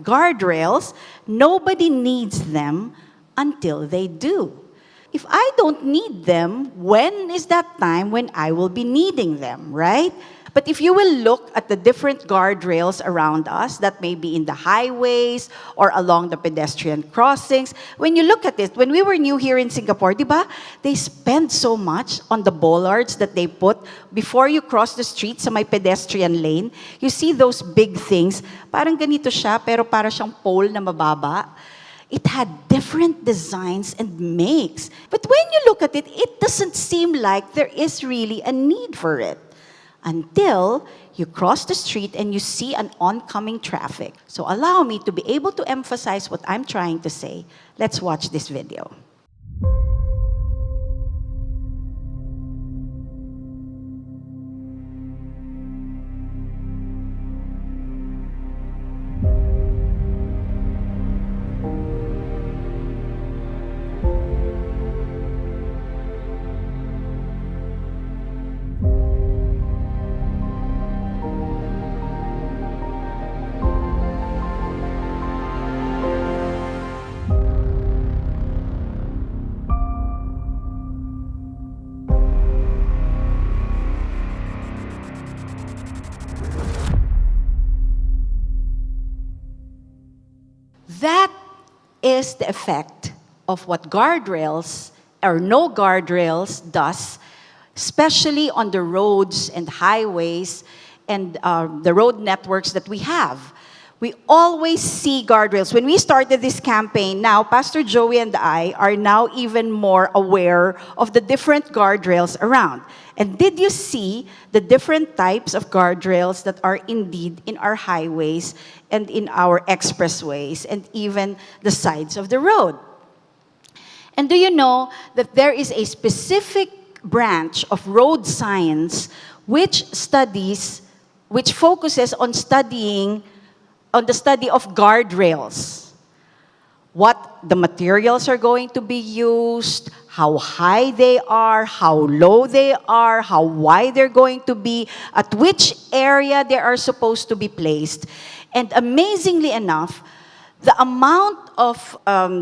guardrails, nobody needs them until they do. If I don't need them, when is that time when I will be needing them, right? But if you will look at the different guardrails around us, that may be in the highways or along the pedestrian crossings, when you look at it, when we were new here in Singapore, di ba, they spend so much on the bollards that they put before you cross the street sa may pedestrian lane. You see those big things, parang ganito siya, pero para siyang pole na mababa. It had different designs and makes. But when you look at it, it doesn't seem like there is really a need for it. Until you cross the street and you see an oncoming traffic. So allow me to be able to emphasize what I'm trying to say. Let's watch this video. That is the effect of what guardrails or no guardrails does, especially on the roads and highways and the road networks that we have. We always see guardrails. When we started this campaign, now Pastor Joey and I are now even more aware of the different guardrails around. And did you see the different types of guardrails that are indeed in our highways and in our expressways and even the sides of the road? And do you know that there is a specific branch of road science which focuses on the study of guardrails? What the materials are going to be used, how high they are, how low they are, how wide they're going to be, at which area they are supposed to be placed. And amazingly enough, the amount of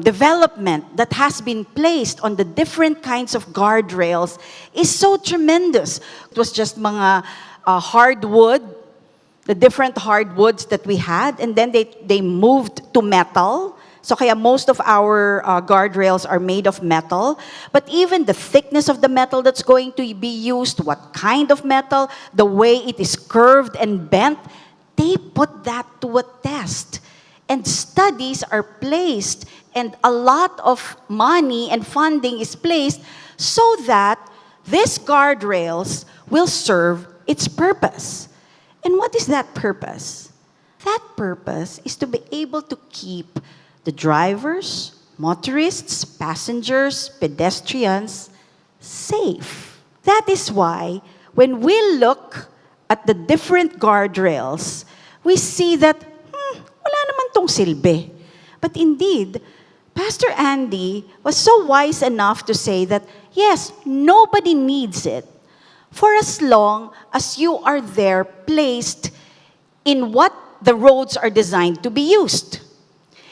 development that has been placed on the different kinds of guardrails is so tremendous. It was just mga hardwood, the different hardwoods that we had, and then they moved to metal. So kaya most of our guardrails are made of metal. But even the thickness of the metal that's going to be used, what kind of metal, the way it is curved and bent, they put that to a test. And studies are placed, and a lot of money and funding is placed so that these guardrails will serve its purpose. And what is that purpose? That purpose is to be able to keep the drivers, motorists, passengers, pedestrians safe. That is why when we look at the different guardrails, we see that, wala naman tong silbi. But indeed, Pastor Andy was so wise enough to say that, yes, nobody needs it for as long as you are there placed in what the roads are designed to be used.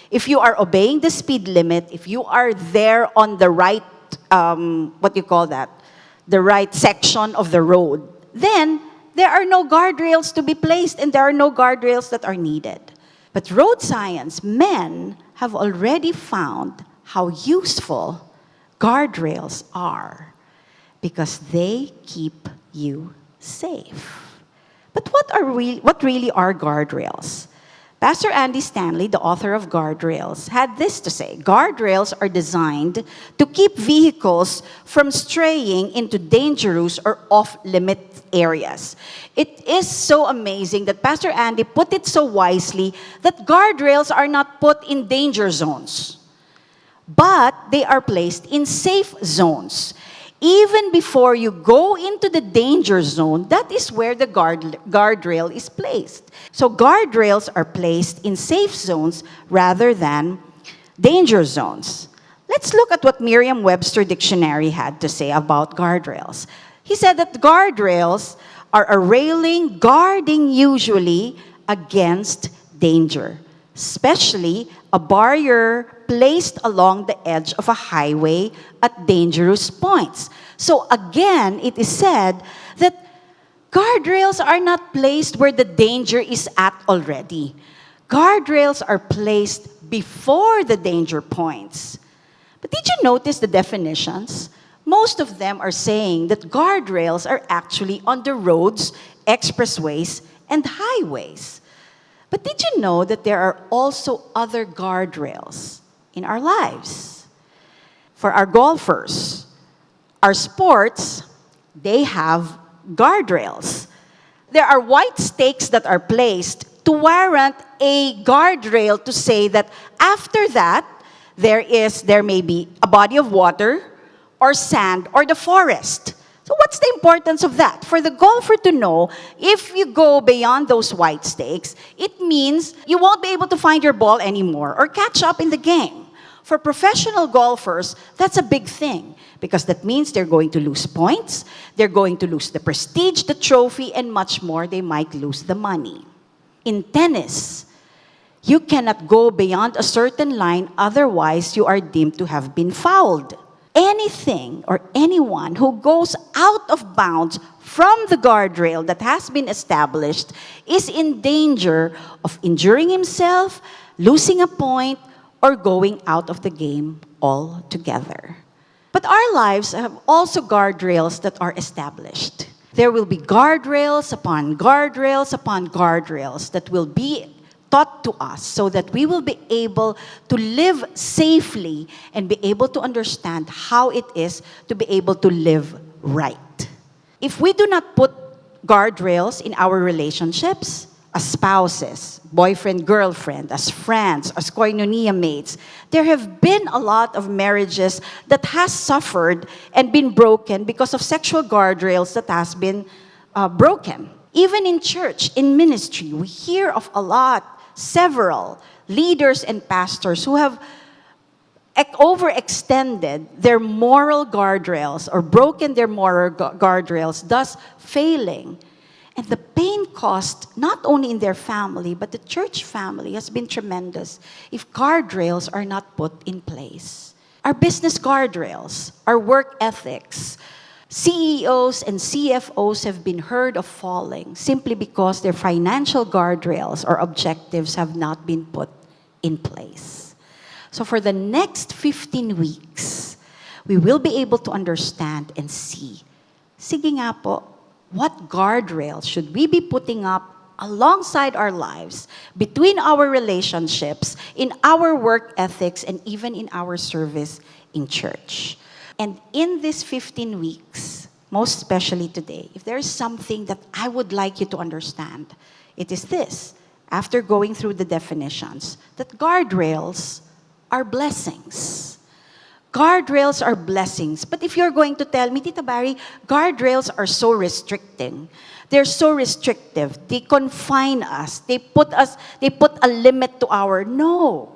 If you are obeying the speed limit, if you are there on the right, the right section of the road, then there are no guardrails to be placed and there are no guardrails that are needed. But road science, men have already found how useful guardrails are because they keep you safe. But what really are guardrails? Pastor Andy Stanley, the author of Guardrails, had this to say: guardrails are designed to keep vehicles from straying into dangerous or off-limit areas. It is so amazing that Pastor Andy put it so wisely that guardrails are not put in danger zones, but they are placed in safe zones. Even before you go into the danger zone, that is where the guardrail is placed. So guardrails are placed in safe zones rather than danger zones. Let's look at what Merriam-Webster Dictionary had to say about guardrails. He said that guardrails are a railing guarding usually against danger. especially a barrier placed along the edge of a highway at dangerous points. So again, it is said that guardrails are not placed where the danger is at already. Guardrails are placed before the danger points. But did you notice the definitions? Most of them are saying that guardrails are actually on the roads, expressways, and highways. But did you know that there are also other guardrails in our lives? For our golfers, our sports, they have guardrails. There are white stakes that are placed to warrant a guardrail to say that after that, there may be a body of water or sand or the forest. So what's the importance of that? For the golfer to know, if you go beyond those white stakes, it means you won't be able to find your ball anymore or catch up in the game. For professional golfers, that's a big thing because that means they're going to lose points, they're going to lose the prestige, the trophy, and much more. They might lose the money. In tennis, you cannot go beyond a certain line, otherwise you are deemed to have been fouled. Anything or anyone who goes out of bounds from the guardrail that has been established is in danger of injuring himself, losing a point, or going out of the game altogether. But our lives have also guardrails that are established. There will be guardrails upon guardrails upon guardrails that will be taught to us so that we will be able to live safely and be able to understand how it is to be able to live right. If we do not put guardrails in our relationships, as spouses, boyfriend, girlfriend, as friends, as koinonia mates, there have been a lot of marriages that has suffered and been broken because of sexual guardrails that has been broken. Even in church, in ministry, we hear of several leaders and pastors who have overextended their moral guardrails or broken their moral guardrails, thus failing. And the pain cost, not only in their family, but the church family has been tremendous if guardrails are not put in place. Our business guardrails, our work ethics, CEOs and CFOs have been heard of falling simply because their financial guardrails or objectives have not been put in place. So for the next 15 weeks, we will be able to understand and see, sige nga po, what guardrails should we be putting up alongside our lives, between our relationships, in our work ethics, and even in our service in church. And in these 15 weeks, most especially today, if there is something that I would like you to understand, it is this, after going through the definitions, that guardrails are blessings. Guardrails are blessings. But if you're going to tell me, Tita Barry, guardrails are so restricting. They're so restrictive. They confine us. They put a limit to our... No.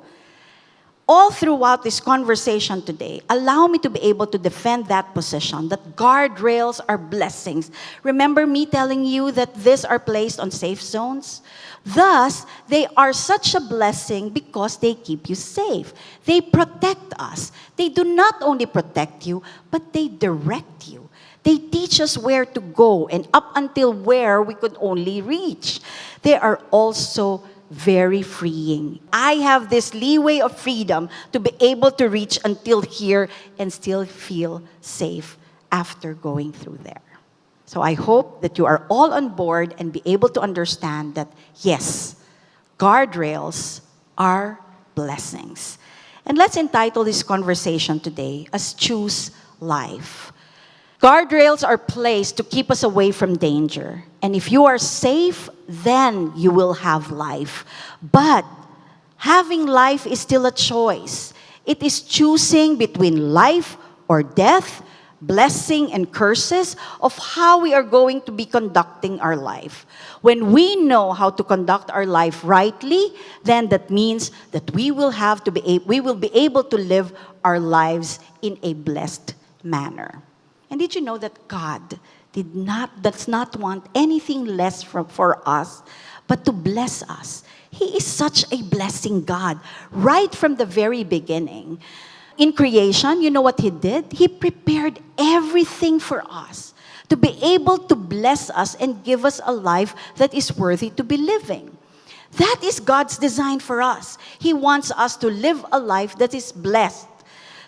All throughout this conversation today, allow me to be able to defend that position, that guardrails are blessings. Remember me telling you that these are placed on safe zones? Thus, they are such a blessing because they keep you safe. They protect us. They do not only protect you, but they direct you. They teach us where to go and up until where we could only reach. They are also very freeing. I have this leeway of freedom to be able to reach until here and still feel safe after going through there. So I hope that you are all on board and be able to understand that, yes, guardrails are blessings. And let's entitle this conversation today as Choose Life. Guardrails are placed to keep us away from danger. And if you are safe, then you will have life. But having life is still a choice. It is choosing between life or death, blessing and curses of how we are going to be conducting our life. When we know how to conduct our life rightly, then that means that we will be able to live our lives in a blessed manner. And did you know that God does not want anything less for us, but to bless us? He is such a blessing God right from the very beginning. In creation, you know what He did? He prepared everything for us to be able to bless us and give us a life that is worthy to be living. That is God's design for us. He wants us to live a life that is blessed.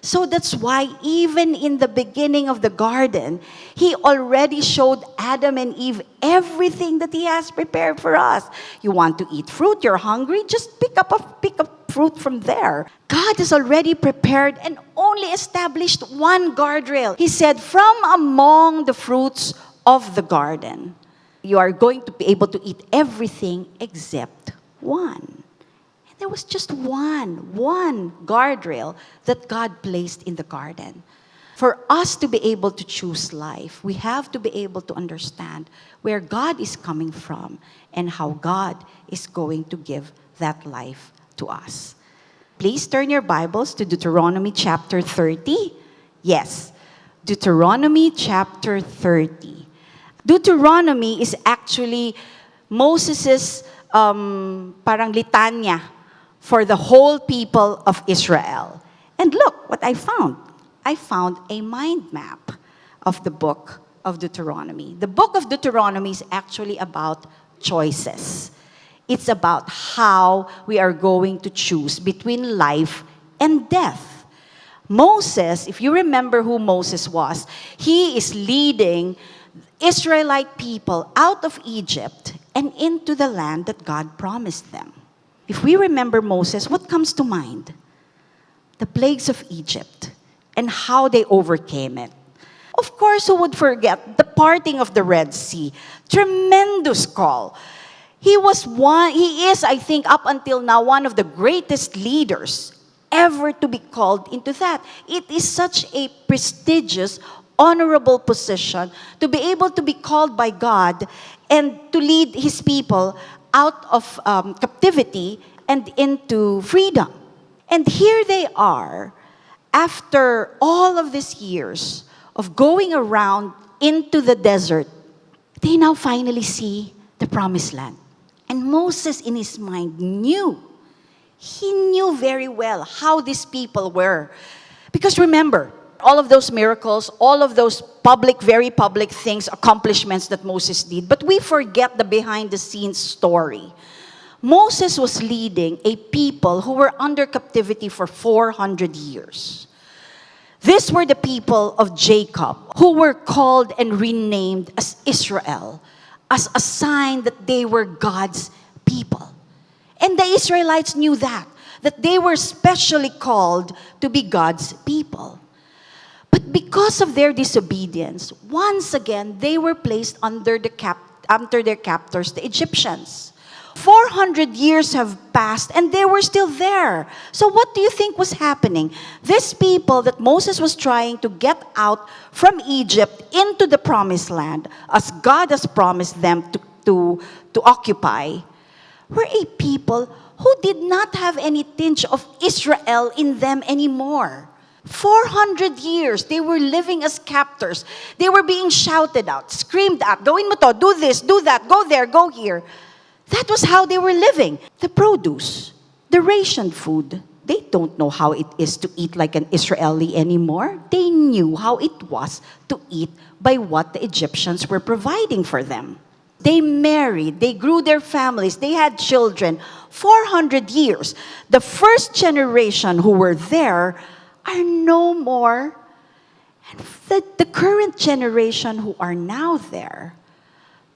So that's why even in the beginning of the garden, He already showed Adam and Eve everything that He has prepared for us. You want to eat fruit, you're hungry, just pick up fruit from there. God has already prepared and only established one guardrail. He said, from among the fruits of the garden, you are going to be able to eat everything except one. There was just one guardrail that God placed in the garden. For us to be able to choose life, we have to be able to understand where God is coming from and how God is going to give that life to us. Please turn your Bibles to Deuteronomy chapter 30. Yes, Deuteronomy chapter 30. Deuteronomy is actually Moses' parang litanya for the whole people of Israel. And look what I found. I found a mind map of the book of Deuteronomy. The book of Deuteronomy is actually about choices. It's about how we are going to choose between life and death. Moses, if you remember who Moses was, he is leading Israelite people out of Egypt and into the land that God promised them. If we remember Moses, what comes to mind? The plagues of Egypt and how they overcame it. Of course, who would forget the parting of the Red Sea? Tremendous call. He is, I think, up until now, one of the greatest leaders ever to be called into that. It is such a prestigious, honorable position to be able to be called by God and to lead His people out of captivity and into freedom. And here they are, after all of these years of going around into the desert, they now finally see the promised land. And Moses, in his mind, he knew very well how these people were. Because remember, all of those miracles, all of those very public things, accomplishments that Moses did, but we forget the behind-the-scenes story. Moses was leading a people who were under captivity for 400 years. These were the people of Jacob, who were called and renamed as Israel, as a sign that they were God's people. And the Israelites knew that they were specially called to be God's people. But because of their disobedience, once again, they were placed under their captors, the Egyptians. 400 years have passed and they were still there. So what do you think was happening? These people that Moses was trying to get out from Egypt into the promised land, as God has promised them to occupy, were a people who did not have any tinge of Israel in them anymore. 400 years, they were living as captors. They were being shouted out, screamed at, gawin mo to, do this, do that, go there, go here. That was how they were living. The produce, the ration food, they don't know how it is to eat like an Israeli anymore. They knew how it was to eat by what the Egyptians were providing for them. They married, they grew their families, they had children. 400 years. The first generation who were there are no more. And the current generation who are now there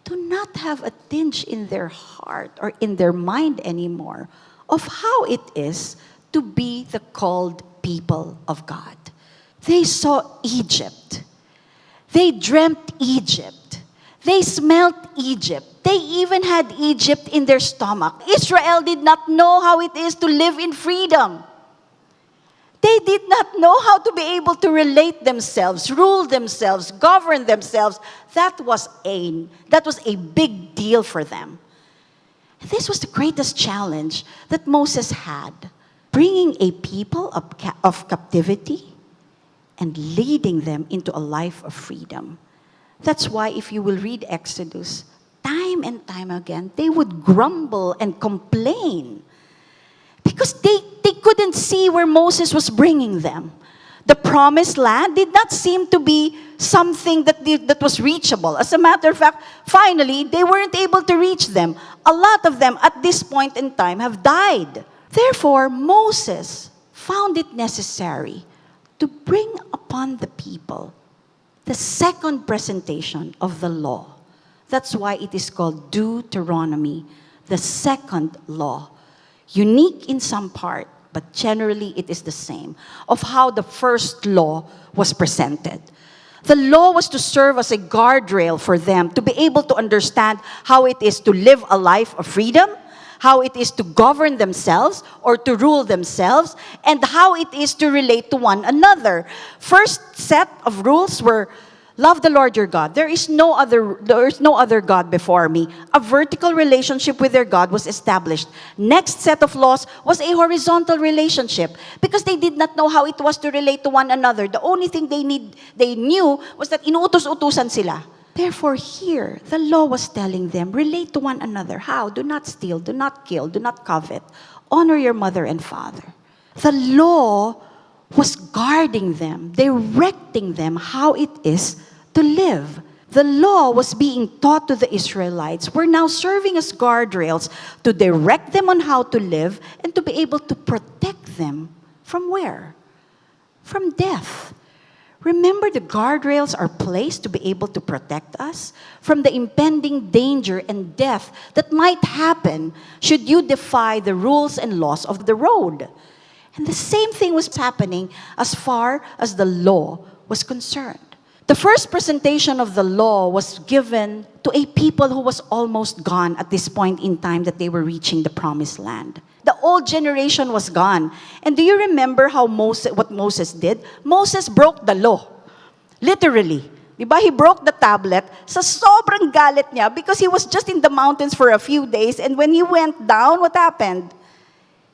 do not have a tinge in their heart or in their mind anymore of how it is to be the called people of God. They saw Egypt. They dreamt Egypt. They smelt Egypt. They even had Egypt in their stomach. Israel did not know how it is to live in freedom. They did not know how to be able to relate themselves, rule themselves, govern themselves. That was a big deal for them. And this was the greatest challenge that Moses had, bringing a people of captivity and leading them into a life of freedom. That's why if you will read Exodus, time time and time again, they would grumble and complain because they couldn't see where Moses was bringing them. The promised land did not seem to be something that was reachable. As a matter of fact, finally, they weren't able to reach them. A lot of them at this point in time have died. Therefore, Moses found it necessary to bring upon the people the second presentation of the law. That's why it is called Deuteronomy, the second law. Unique in some part, but generally it is the same, of how the first law was presented. The law was to serve as a guardrail for them to be able to understand how it is to live a life of freedom, how it is to govern themselves or to rule themselves, and how it is to relate to one another. First set of rules were, love the Lord your God. There is no other God before me. A vertical relationship with their God was established. Next set of laws was a horizontal relationship because they did not know how it was to relate to one another. The only thing they knew was that inuutos-utusan sila. Therefore, here, the law was telling them, relate to one another. How? Do not steal, do not kill, do not covet. Honor your mother and father. The law was guarding them, directing them how it is to live. The law was being taught to the Israelites. We're now serving as guardrails to direct them on how to live and to be able to protect them from where? From death. Remember, the guardrails are placed to be able to protect us from the impending danger and death that might happen should you defy the rules and laws of the road. And the same thing was happening as far as the law was concerned. The first presentation of the law was given to a people who was almost gone at this point in time that they were reaching the promised land. The old generation was gone. And do you remember what Moses did? Moses broke the law. Literally. Diba? He broke the tablet sa sobrang galit niya because he was just in the mountains for a few days. And when he went down, what happened?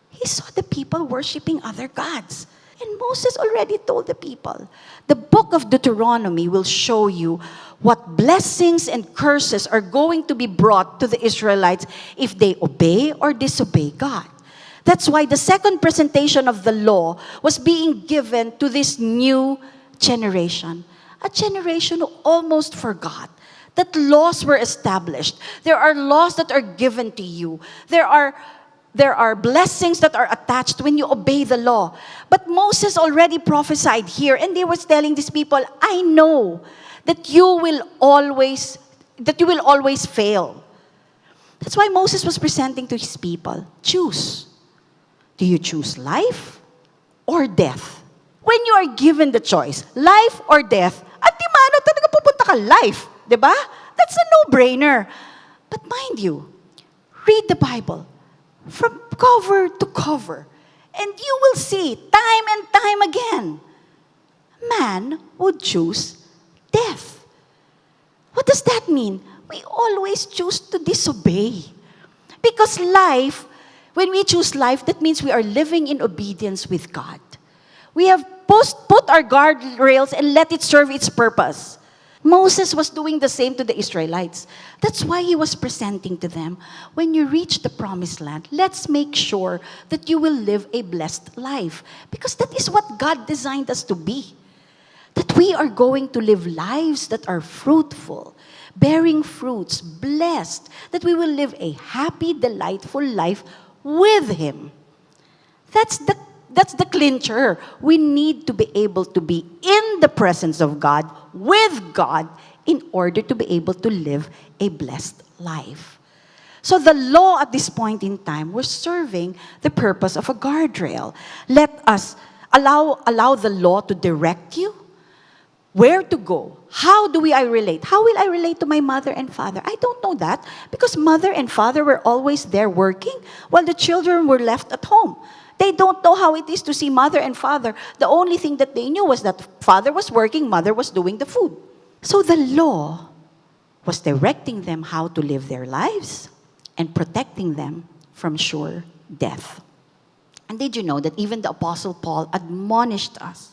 He saw the people worshiping other gods. And Moses already told the people, the book of Deuteronomy will show you what blessings and curses are going to be brought to the Israelites if they obey or disobey God. That's why the second presentation of the law was being given to this new generation. A generation who almost forgot that laws were established. There are laws that are given to you. There are blessings that are attached when you obey the law. But Moses already prophesied here, and they was telling these people, I know that you will always fail. That's why Moses was presenting to his people, choose. Do you choose life or death? When you are given the choice, life or death, at di mano talaga pupunta ka life, di ba? That's a no-brainer. But mind you, read the Bible from cover to cover, and you will see time and time again, man would choose death. What does that mean? We always choose to disobey. Because life, when we choose life, that means we are living in obedience with God. We have put our guardrails and let it serve its purpose. Moses was doing the same to the Israelites. That's why he was presenting to them, when you reach the promised land, let's make sure that you will live a blessed life. Because that is what God designed us to be. That we are going to live lives that are fruitful, bearing fruits, blessed. That we will live a happy, delightful life with Him. That's the clincher. We need to be able to be in the presence of God, with God, in order to be able to live a blessed life. So the law at this point in time was serving the purpose of a guardrail. Let us allow the law to direct you. Where to go? How do I relate? How will I relate to my mother and father? I don't know that because mother and father were always there working while the children were left at home. They don't know how it is to see mother and father. The only thing that they knew was that father was working, mother was doing the food. So the law was directing them how to live their lives and protecting them from sure death. And did you know that even the Apostle Paul admonished us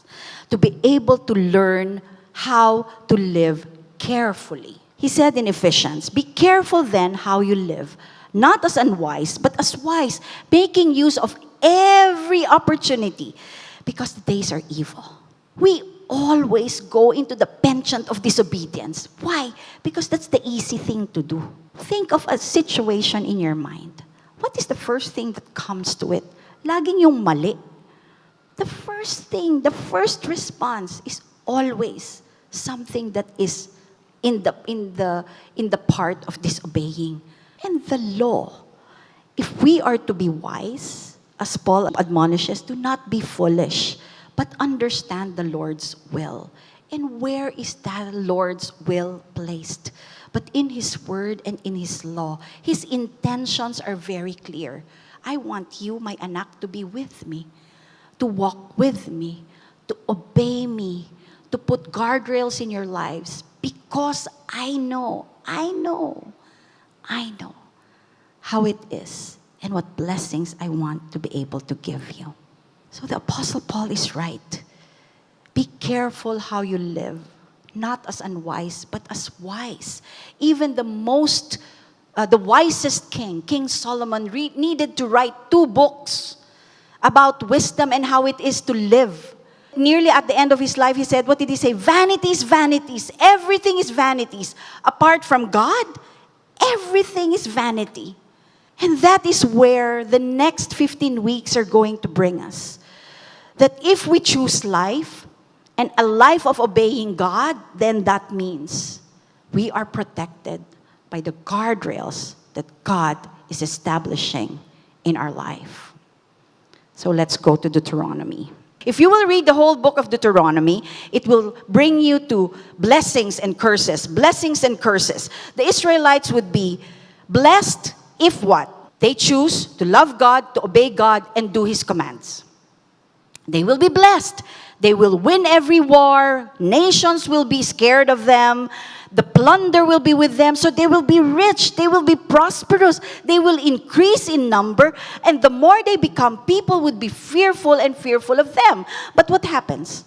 to be able to learn how to live carefully? He said in Ephesians, "Be careful then how you live, not as unwise, but as wise, making use of every opportunity, because the days are evil." We always go into the penchant of disobedience. Why? Because that's the easy thing to do. Think of a situation in your mind. What is the first thing that comes to it? Laging yung mali. The first thing, the first response is always something that is in the part of disobeying. And the law, if we are to be wise, as Paul admonishes, do not be foolish, but understand the Lord's will. And where is that Lord's will placed? But in His Word and in His law. His intentions are very clear. I want you, my anak, to be with me, to walk with me, to obey me, to put guardrails in your lives, because I know how it is and what blessings I want to be able to give you. So the Apostle Paul is right. Be careful how you live, not as unwise, but as wise. Even the wisest king, King Solomon, needed to write 2 books about wisdom and how it is to live. Nearly at the end of his life, he said, what did he say? Vanities, vanities. Everything is vanities. Apart from God, everything is vanity. And that is where the next 15 weeks are going to bring us. That if we choose life, and a life of obeying God, then that means we are protected by the guardrails that God is establishing in our life. So let's go to Deuteronomy. If you will read the whole book of Deuteronomy, it will bring you to blessings and curses. Blessings and curses. The Israelites would be blessed if what? They choose to love God, to obey God, and do His commands. They will be blessed. They will win every war. Nations will be scared of them. The plunder will be with them. So they will be rich. They will be prosperous. They will increase in number. And the more they become, people would be fearful and fearful of them. But what happens?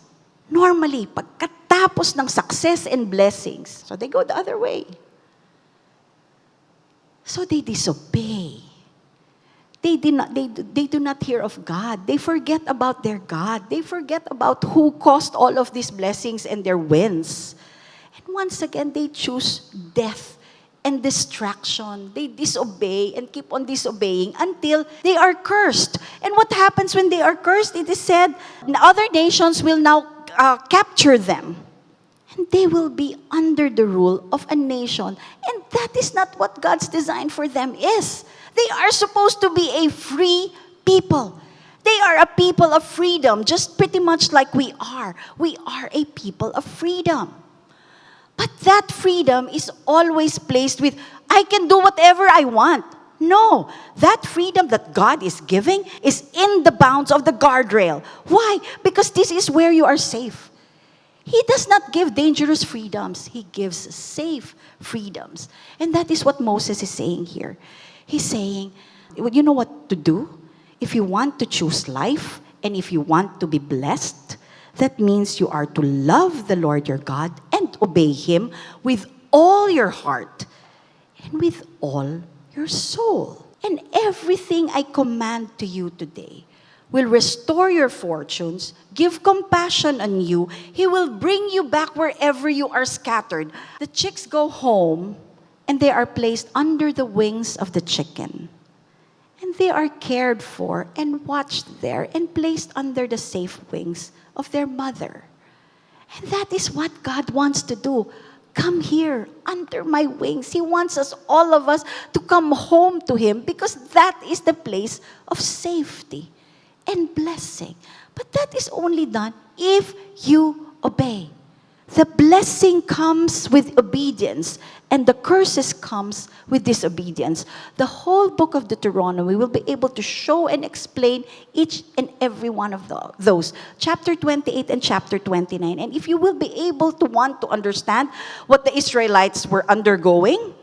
Normally, pagkatapos ng success and blessings, so they go the other way. So they disobey. They do not hear of God. They forget about their God. They forget about who caused all of these blessings and their wins. And once again, they choose death and distraction. They disobey and keep on disobeying until they are cursed. And what happens when they are cursed? It is said, other nations will now capture them. And they will be under the rule of a nation. And that is not what God's design for them is. They are supposed to be a free people. They are a people of freedom, just pretty much like we are. We are a people of freedom. But that freedom is always placed with, I can do whatever I want. No, that freedom that God is giving is in the bounds of the guardrail. Why? Because this is where you are safe. He does not give dangerous freedoms. He gives safe freedoms. And that is what Moses is saying here. He's saying, you know what to do? If you want to choose life and if you want to be blessed, that means you are to love the Lord your God and obey Him with all your heart and with all your soul. And everything I command to you today will restore your fortunes, give compassion on you. He will bring you back wherever you are scattered. The chicks go home and they are placed under the wings of the chicken. And they are cared for and watched there and placed under the safe wings of their mother. And that is what God wants to do. Come here, under my wings. He wants us, all of us, to come home to Him because that is the place of safety and blessing. But that is only done if you obey. The blessing comes with obedience, and the curses comes with disobedience. The whole book of Deuteronomy will be able to show and explain each and every one of those. Chapter 28 and chapter 29. And if you will be able to want to understand what the Israelites were undergoing,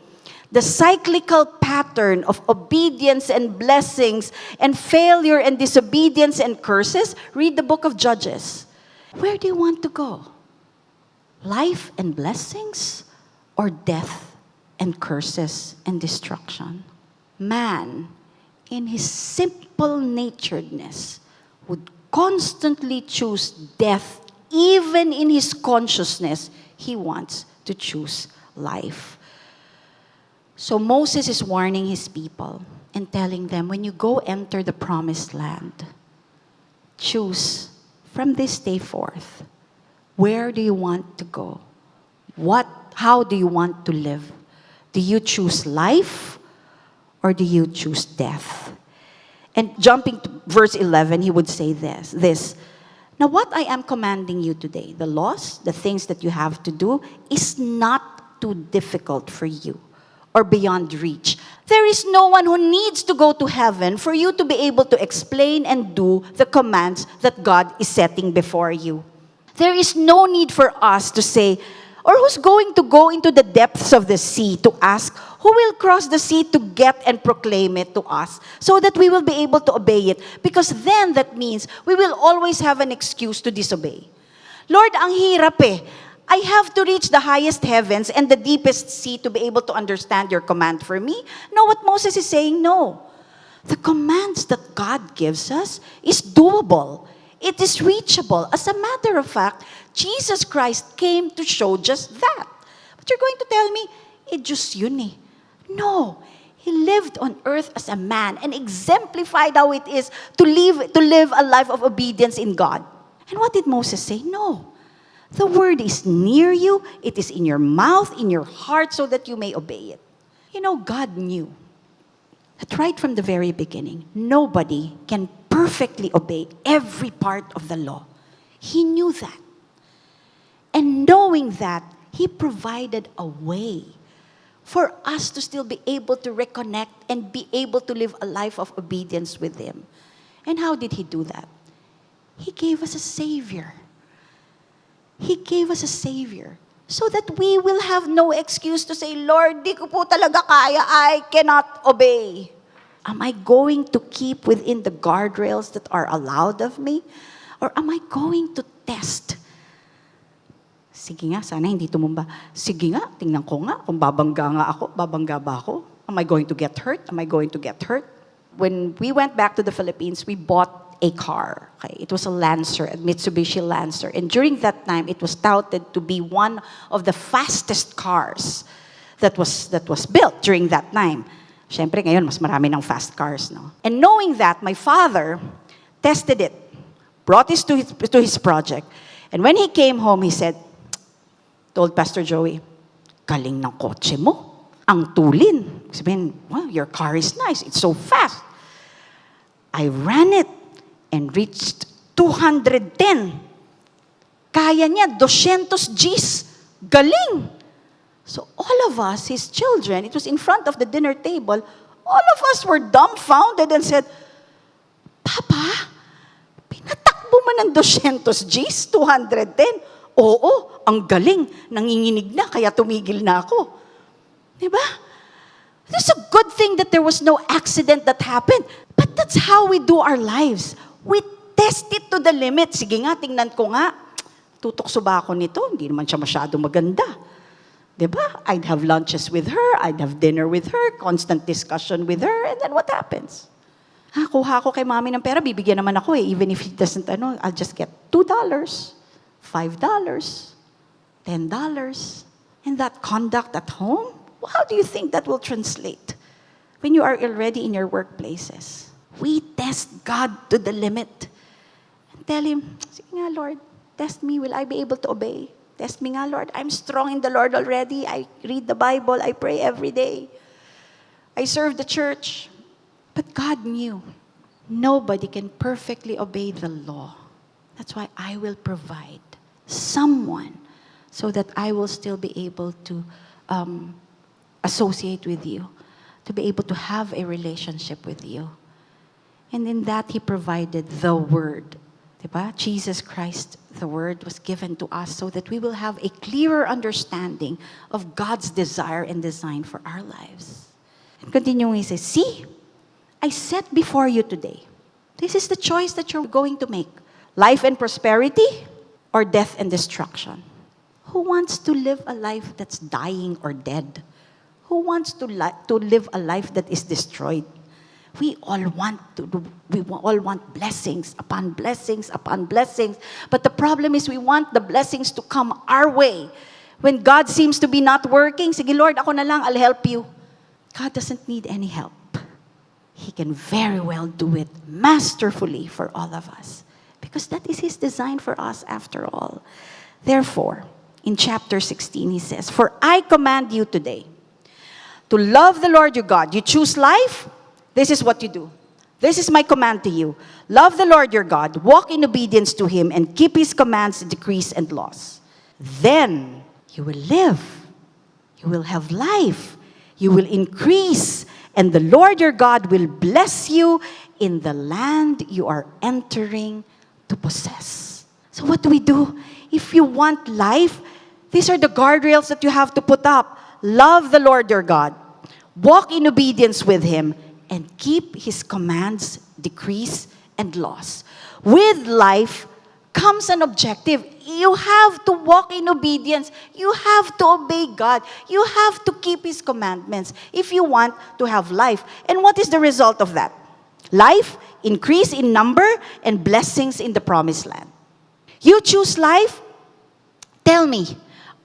the cyclical pattern of obedience and blessings and failure and disobedience and curses, read the book of Judges. Where do you want to go? Life and blessings or death and curses and destruction. Man, in his simple naturedness, would constantly choose death. Even in his consciousness, he wants to choose life. So Moses is warning his people and telling them, when you go enter the promised land, choose from this day forth, where do you want to go? How do you want to live? Do you choose life or do you choose death? And jumping to verse 11, he would say this. Now what I am commanding you today, the laws, the things that you have to do, is not too difficult for you or beyond reach. There is no one who needs to go to heaven for you to be able to explain and do the commands that God is setting before you. There is no need for us to say, or who's going to go into the depths of the sea to ask, who will cross the sea to get and proclaim it to us so that we will be able to obey it? Because then that means we will always have an excuse to disobey. Lord, ang hirap eh. I have to reach the highest heavens and the deepest sea to be able to understand your command for me. No, what Moses is saying, no. The commands that God gives us is doable. It is reachable. As a matter of fact, Jesus Christ came to show just that. But you're going to tell me, just yun eh. No. He lived on earth as a man and exemplified how it is to live a life of obedience in God. And what did Moses say? No. The word is near you. It is in your mouth, in your heart, so that you may obey it. You know, God knew that right from the very beginning, nobody can perfectly obey every part of the law. He knew that. And knowing that, He provided a way for us to still be able to reconnect and be able to live a life of obedience with Him. And how did He do that? He gave us a Savior. He gave us a Savior so that we will have no excuse to say, Lord, di ko po talaga kaya, I cannot obey. Am I going to keep within the guardrails that are allowed of me? Or am I going to test? Sige nga, sana hindi tumumba. Sige nga, tingnan ko nga, kung babangga ba ako? Am I going to get hurt? Am I going to get hurt? When we went back to the Philippines, we bought a car. Okay? It was a Lancer, a Mitsubishi Lancer. And during that time, it was touted to be one of the fastest cars that was built during that time. Siyempre, ngayon, mas marami ng fast cars, no? And knowing that, my father tested it, brought it to his project. And when he came home, he told Pastor Joey, galing ng kotse mo. Ang tulin. Sabihin, well, your car is nice. It's so fast. I ran it and reached 210. Kaya niya, 200 Gs. Galing. So all of us, his children, it was in front of the dinner table, all of us were dumbfounded and said, Papa, pinatakbo mo ng 200 Gs, 210? Oo, ang galing. Nanginginig na, kaya tumigil na ako. Diba? It's a good thing that there was no accident that happened. But that's how we do our lives. We test it to the limit. Sige nga, tingnan ko nga. Tutukso ba ako nito? Hindi naman siya masyado maganda. Diba? I'd have lunches with her, I'd have dinner with her, constant discussion with her, and then what happens? Kuha ako kay mami ng pera, bibigyan naman ako eh. Even if he doesn't, I'll just get $2, $5, $10. And that conduct at home, how do you think that will translate when you are already in your workplaces? We test God to the limit. And tell Him, sige nga Lord, test me, will I be able to obey? Test me nga, Lord. I'm strong in the Lord already. I read the Bible. I pray every day. I serve the church. But God knew nobody can perfectly obey the law. That's why I will provide someone so that I will still be able to associate with you, to be able to have a relationship with you. And in that, He provided the Word. Diba? Jesus Christ, the Word, was given to us so that we will have a clearer understanding of God's desire and design for our lives. And continuing, He says, see, I set before you today. This is the choice that you're going to make. Life and prosperity or death and destruction. who wants to live a life that's dying or dead? Who wants to live a life that is destroyed? We all want blessings upon blessings upon blessings. But the problem is we want the blessings to come our way. When God seems to be not working, sige Lord, ako na lang, I'll help you. God doesn't need any help. He can very well do it masterfully for all of us. Because that is His design for us after all. Therefore, in chapter 16, He says, "For I command you today to love the Lord your God." You choose life, this is what you do. This is my command to you. Love the Lord your God, walk in obedience to Him, and keep His commands, decrees, and laws. Then you will live. You will have life. You will increase. And the Lord your God will bless you in the land you are entering to possess. So what do we do? If you want life, these are the guardrails that you have to put up. Love the Lord your God. Walk in obedience with Him. And keep His commands, decrees, and laws. With life comes an objective. You have to walk in obedience. You have to obey God. You have to keep His commandments if you want to have life. And what is the result of that? Life, increase in number, and blessings in the promised land. You choose life? Tell me,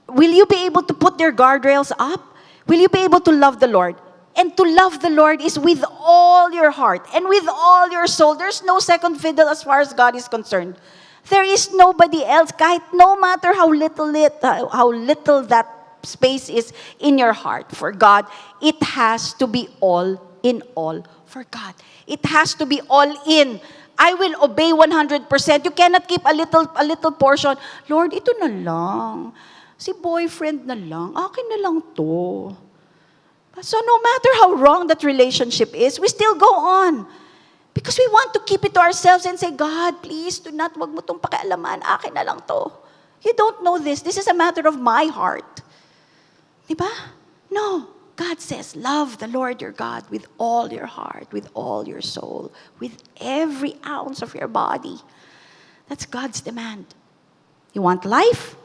will you be able to put their guardrails up? Will you be able to love the Lord? And to love the Lord is with all your heart and with all your soul. There's no second fiddle as far as God is concerned. There is nobody else, kahit no matter how little that space is in your heart for God. It has to be all in all for God. It has to be all in. I will obey 100%. You cannot keep a little portion. Lord, ito na lang. Si boyfriend na lang. Akin na lang to. So no matter how wrong that relationship is, we still go on. Because we want to keep it to ourselves and say, God, please do not, wag mo itong pakialaman, akin na lang to. You don't know this. This is a matter of my heart. Diba? No. God says, love the Lord your God with all your heart, with all your soul, with every ounce of your body. That's God's demand. You want life?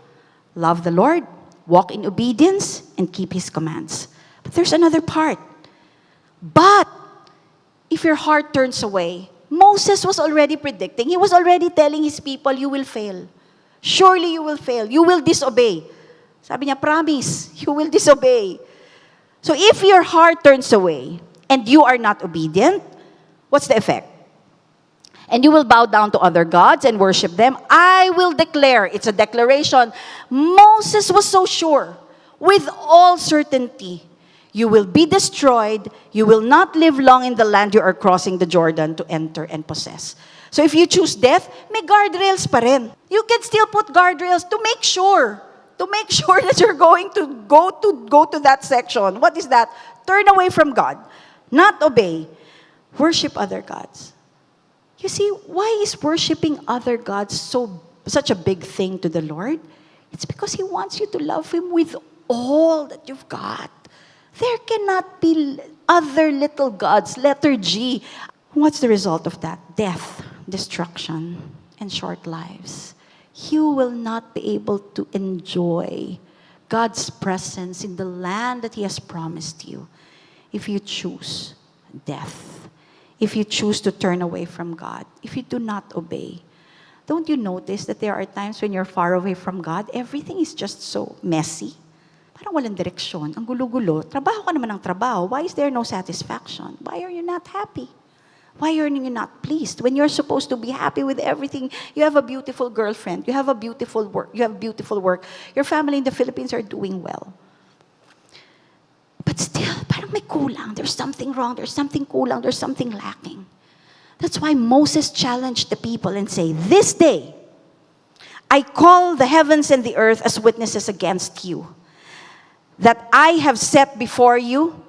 Love the Lord, walk in obedience, and keep His commands. But there's another part. But if your heart turns away, Moses was already predicting. He was already telling his people, you will fail. Surely you will fail. You will disobey. Sabi niya, promise, you will disobey. So if your heart turns away and you are not obedient, what's the effect? And you will bow down to other gods and worship them. I will declare, it's a declaration. Moses was so sure, with all certainty, you will be destroyed. You will not live long in the land you are crossing the Jordan to enter and possess. So if you choose death, may guardrails pa rin. You can still put guardrails to make sure that you're going to go to that section. What is that? Turn away from God, not obey, worship other gods. You see, why is worshiping other gods such a big thing to the Lord? It's because He wants you to love Him with all that you've got. There cannot be other little gods, letter G. What's the result of that? Death, destruction, and short lives. You will not be able to enjoy God's presence in the land that He has promised you if you choose death, if you choose to turn away from God, if you do not obey. Don't you notice that there are times when you're far away from God, everything is just so messy? Parang walang direksyon, ang gulo-gulo. Trabaho ka naman ng trabaho. Why is there no satisfaction? Why are you not happy? Why are you not pleased? When you're supposed to be happy with everything, you have a beautiful girlfriend, you have beautiful work, your family in the Philippines are doing well. But still, parang may kulang. There's something wrong, there's something kulang, there's something lacking. That's why Moses challenged the people and say, this day, I call the heavens and the earth as witnesses against you, that I have set before you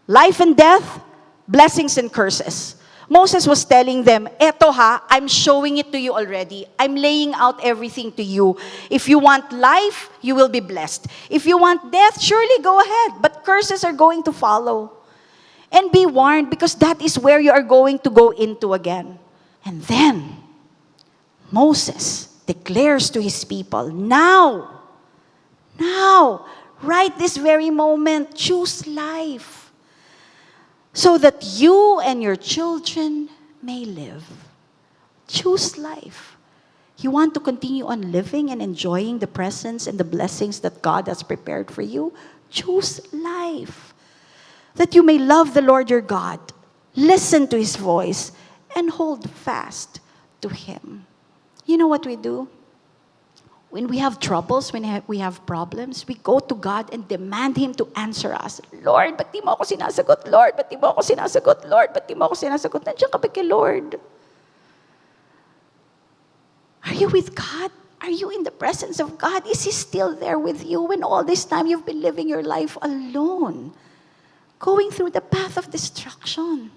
life and death, blessings and curses. Moses was telling them, eto ha, I'm showing it to you already. I'm laying out everything to you. If you want life, you will be blessed. If you want death, surely go ahead. But curses are going to follow. And be warned, because that is where you are going to go into again. And then, Moses declares to his people, now Now, right this very moment, choose life so that you and your children may live. Choose life. You want to continue on living and enjoying the presence and the blessings that God has prepared for you? Choose life. That you may love the Lord your God, listen to His voice, and hold fast to Him. You know what we do? When we have troubles, when we have problems, we go to God and demand Him to answer us. Lord, ba't di mo ako sinasagot? Lord, ba't di mo ako sinasagot? Lord, ba't di mo ako sinasagot? Nandiyan ka ba kay Lord? Are you with God? Are you in the presence of God? Is He still there with you when all this time you've been living your life alone? Going through the path of destruction.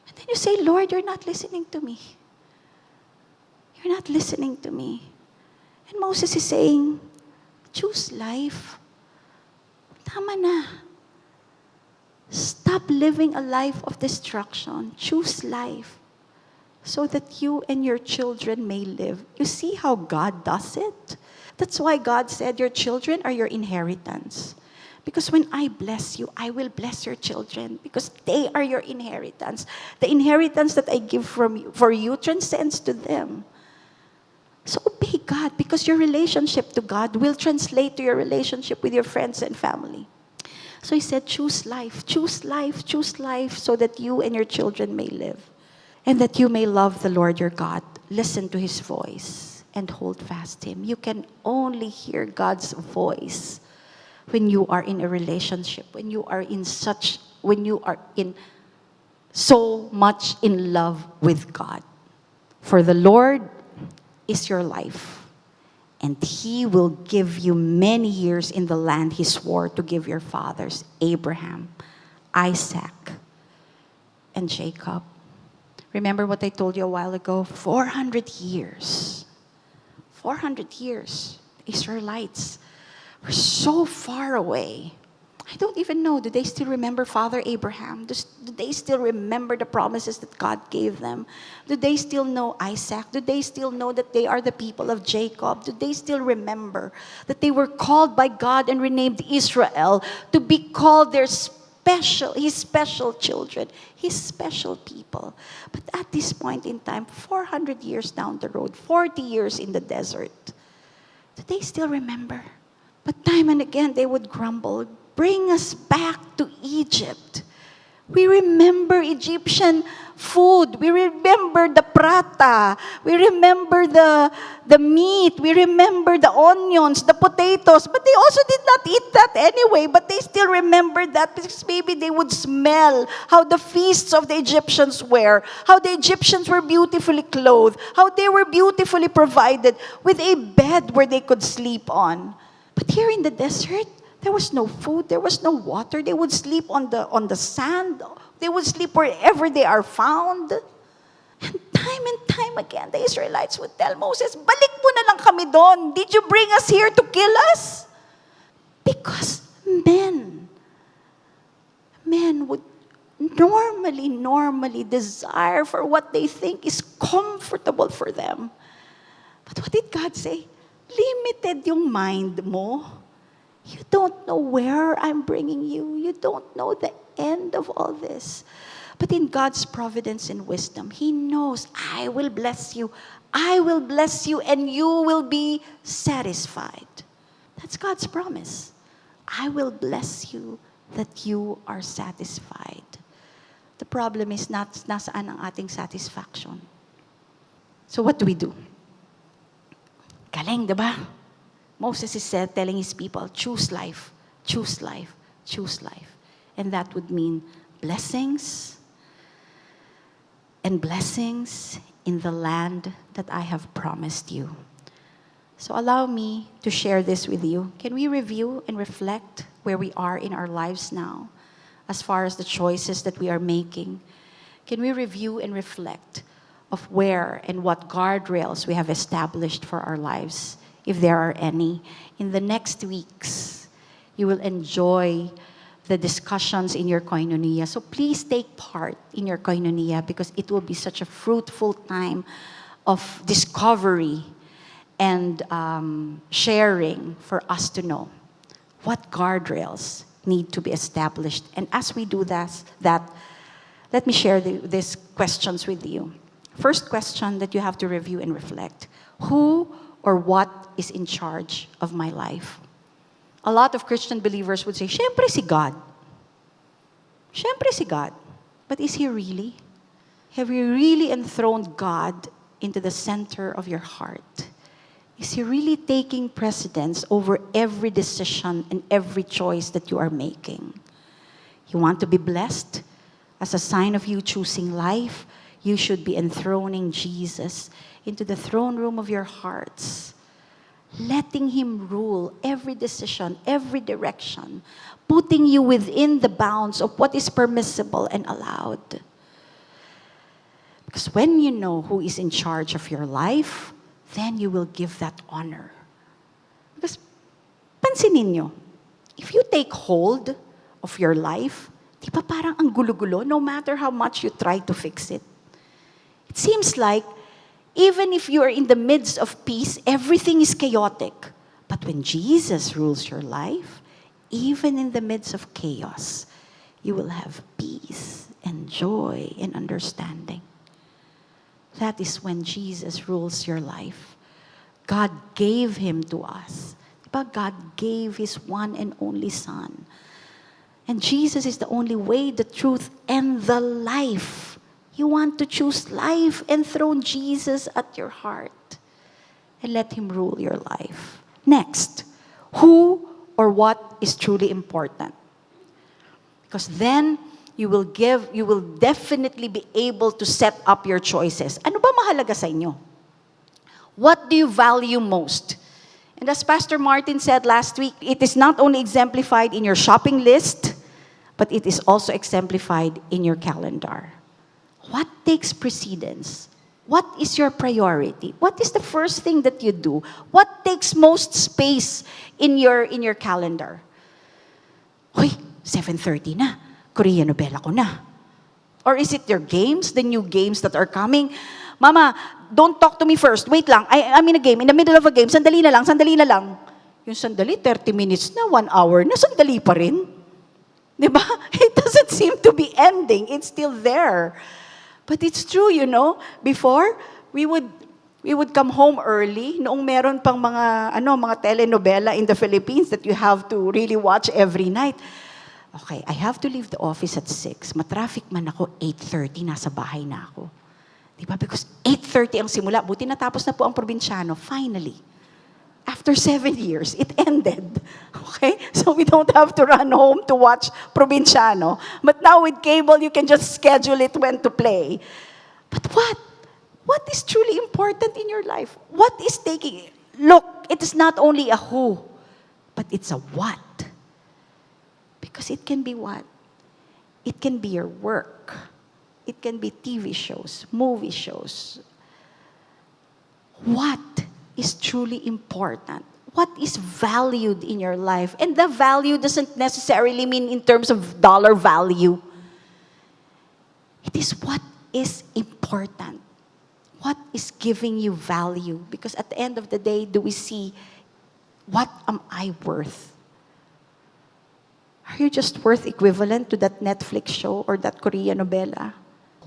And then you say, Lord, you're not listening to me. You're not listening to me. And Moses is saying, choose life. Tama na. Stop living a life of destruction. Choose life so that you and your children may live. You see how God does it? That's why God said your children are your inheritance. Because when I bless you, I will bless your children because they are your inheritance. The inheritance that I give for you transcends to them. So obey God because your relationship to God will translate to your relationship with your friends and family. So He said, choose life, choose life, choose life so that you and your children may live. And that you may love the Lord your God, listen to His voice, and hold fast to Him. You can only hear God's voice when you are in a relationship, when you are in so much in love with God. For the Lord is your life, and He will give you many years in the land He swore to give your fathers, Abraham, Isaac, and Jacob. Remember what I told you a while ago? 400 years. 400 years. The Israelites were so far away. I don't even know. Do they still remember Father Abraham? Do they still remember the promises that God gave them? Do they still know Isaac? Do they still know that they are the people of Jacob? Do they still remember that they were called by God and renamed Israel to be called His special children, His special people? But at this point in time, 400 years down the road, 40 years in the desert, do they still remember? But time and again, they would grumble, bring us back to Egypt. We remember Egyptian food. We remember the prata. We remember the meat. We remember the onions, the potatoes. But they also did not eat that anyway. But they still remember that because maybe they would smell how the feasts of the Egyptians were, how the Egyptians were beautifully clothed, how they were beautifully provided with a bed where they could sleep on. But here in the desert, there was no food, there was no water. They would sleep on the sand. They would sleep wherever they are found. And time again, the Israelites would tell Moses, balik mo na lang kami doon. Did you bring us here to kill us? Because men would normally desire for what they think is comfortable for them. But what did God say? Limited yung mind mo. You don't know where I'm bringing you. You don't know the end of all this. But in God's providence and wisdom, He knows, I will bless you. I will bless you and you will be satisfied. That's God's promise. I will bless you that you are satisfied. The problem is not nasaan ang ating satisfaction. So what do we do? Galing, diba? Moses is telling his people, choose life, choose life, choose life. And that would mean blessings and blessings in the land that I have promised you. So allow me to share this with you. Can we review and reflect where we are in our lives now as far as the choices that we are making? Can we review and reflect of where and what guardrails we have established for our lives, if there are any? In the next weeks, you will enjoy the discussions in your koinonia. So please take part in your koinonia because it will be such a fruitful time of discovery and sharing for us to know what guardrails need to be established. And as we do that let me share these questions with you. First question that you have to review and reflect. Who or what is in charge of my life? A lot of Christian believers would say, syempre si God. Syempre si God. But is He really? Have you really enthroned God into the center of your heart? Is He really taking precedence over every decision and every choice that you are making? You want to be blessed? As a sign of you choosing life, you should be enthroning Jesus into the throne room of your hearts, letting Him rule every decision, every direction, putting you within the bounds of what is permissible and allowed. Because when you know who is in charge of your life, then you will give that honor. Because, pansinin nyo, if you take hold of your life, di ba parang ang gulo-gulo, no matter how much you try to fix it? It seems like, even if you are in the midst of peace, everything is chaotic. But when Jesus rules your life, even in the midst of chaos, you will have peace and joy and understanding. That is when Jesus rules your life. God gave Him to us. Diba? God gave His one and only Son. And Jesus is the only way, the truth, and the life. You want to choose life, enthrone Jesus at your heart. And let Him rule your life. Next, who or what is truly important? Because then, you will definitely be able to set up your choices. Ano ba mahalaga sa inyo? What do you value most? And as Pastor Martin said last week, it is not only exemplified in your shopping list, but it is also exemplified in your calendar. What takes precedence? What is your priority? What is the first thing that you do? What takes most space in your calendar? Hoy, 7:30 na. Korean novela ko na. Or is it your games, the new games that are coming? Mama, don't talk to me first. Wait lang. I'm in a game. In the middle of a game. Sandali na lang, sandali na lang. Yung sandali, 30 minutes na, 1 hour na, sandali pa rin. Diba? It doesn't seem to be ending. It's still there. But it's true, you know. Before, we would come home early. Noong meron pang mga telenovela in the Philippines that you have to really watch every night. Okay, I have to leave the office at 6. Matraffic man ako, 8:30, nasa bahay na ako. Diba? Because 8:30 ang simula. Buti natapos na po ang Probinsyano, finally. After 7 years, it ended. Okay? So we don't have to run home to watch Probinsyano. But now with cable, you can just schedule it when to play. But what? What is truly important in your life? What is taking... Look, it is not only a who, but it's a what. Because it can be what? It can be your work. It can be TV shows, movie shows. What is truly important? What is valued in your life? And the value doesn't necessarily mean in terms of dollar value. It is what is important. What is giving you value? Because at the end of the day, do we see, what am I worth? Are you just worth equivalent to that Netflix show or that Korean novela?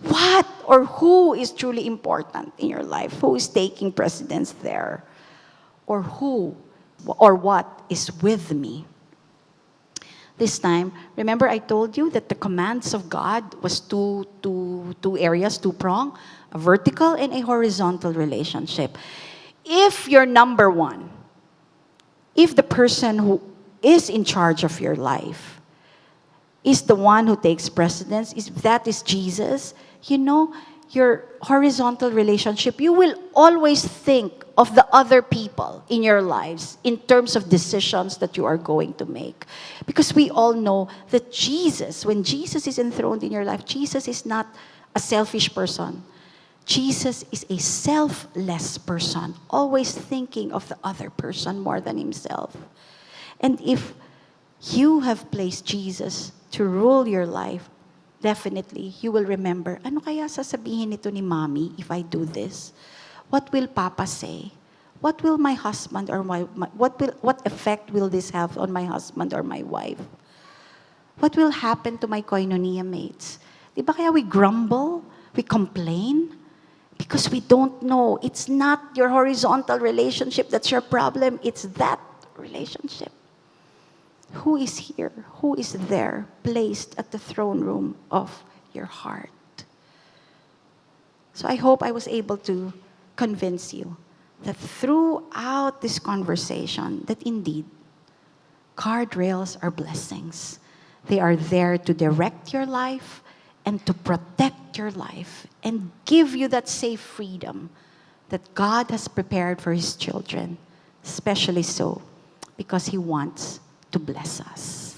What or who is truly important in your life? Who is taking precedence there? Or who or what is with me? This time, remember I told you that the commands of God was two areas, two-prong, a vertical and a horizontal relationship. If you're number one, if the person who is in charge of your life is the one who takes precedence, if that is Jesus, you know, your horizontal relationship, you will always think of the other people in your lives in terms of decisions that you are going to make. Because we all know that Jesus, when Jesus is enthroned in your life, Jesus is not a selfish person. Jesus is a selfless person, always thinking of the other person more than himself. And if you have placed Jesus to rule your life, definitely, you will remember, ano kaya sasabihin nito ni Mommy if I do this? What will Papa say? What will my husband or what effect will this have on my husband or my wife? What will happen to my koinonia mates? Di ba kaya we grumble, we complain? Because we don't know. It's not your horizontal relationship that's your problem. It's that relationship. Who is here? Who is there, placed at the throne room of your heart? So I hope I was able to convince you that throughout this conversation, that indeed, guardrails are blessings. They are there to direct your life and to protect your life and give you that safe freedom that God has prepared for His children, especially so because He wants to bless us.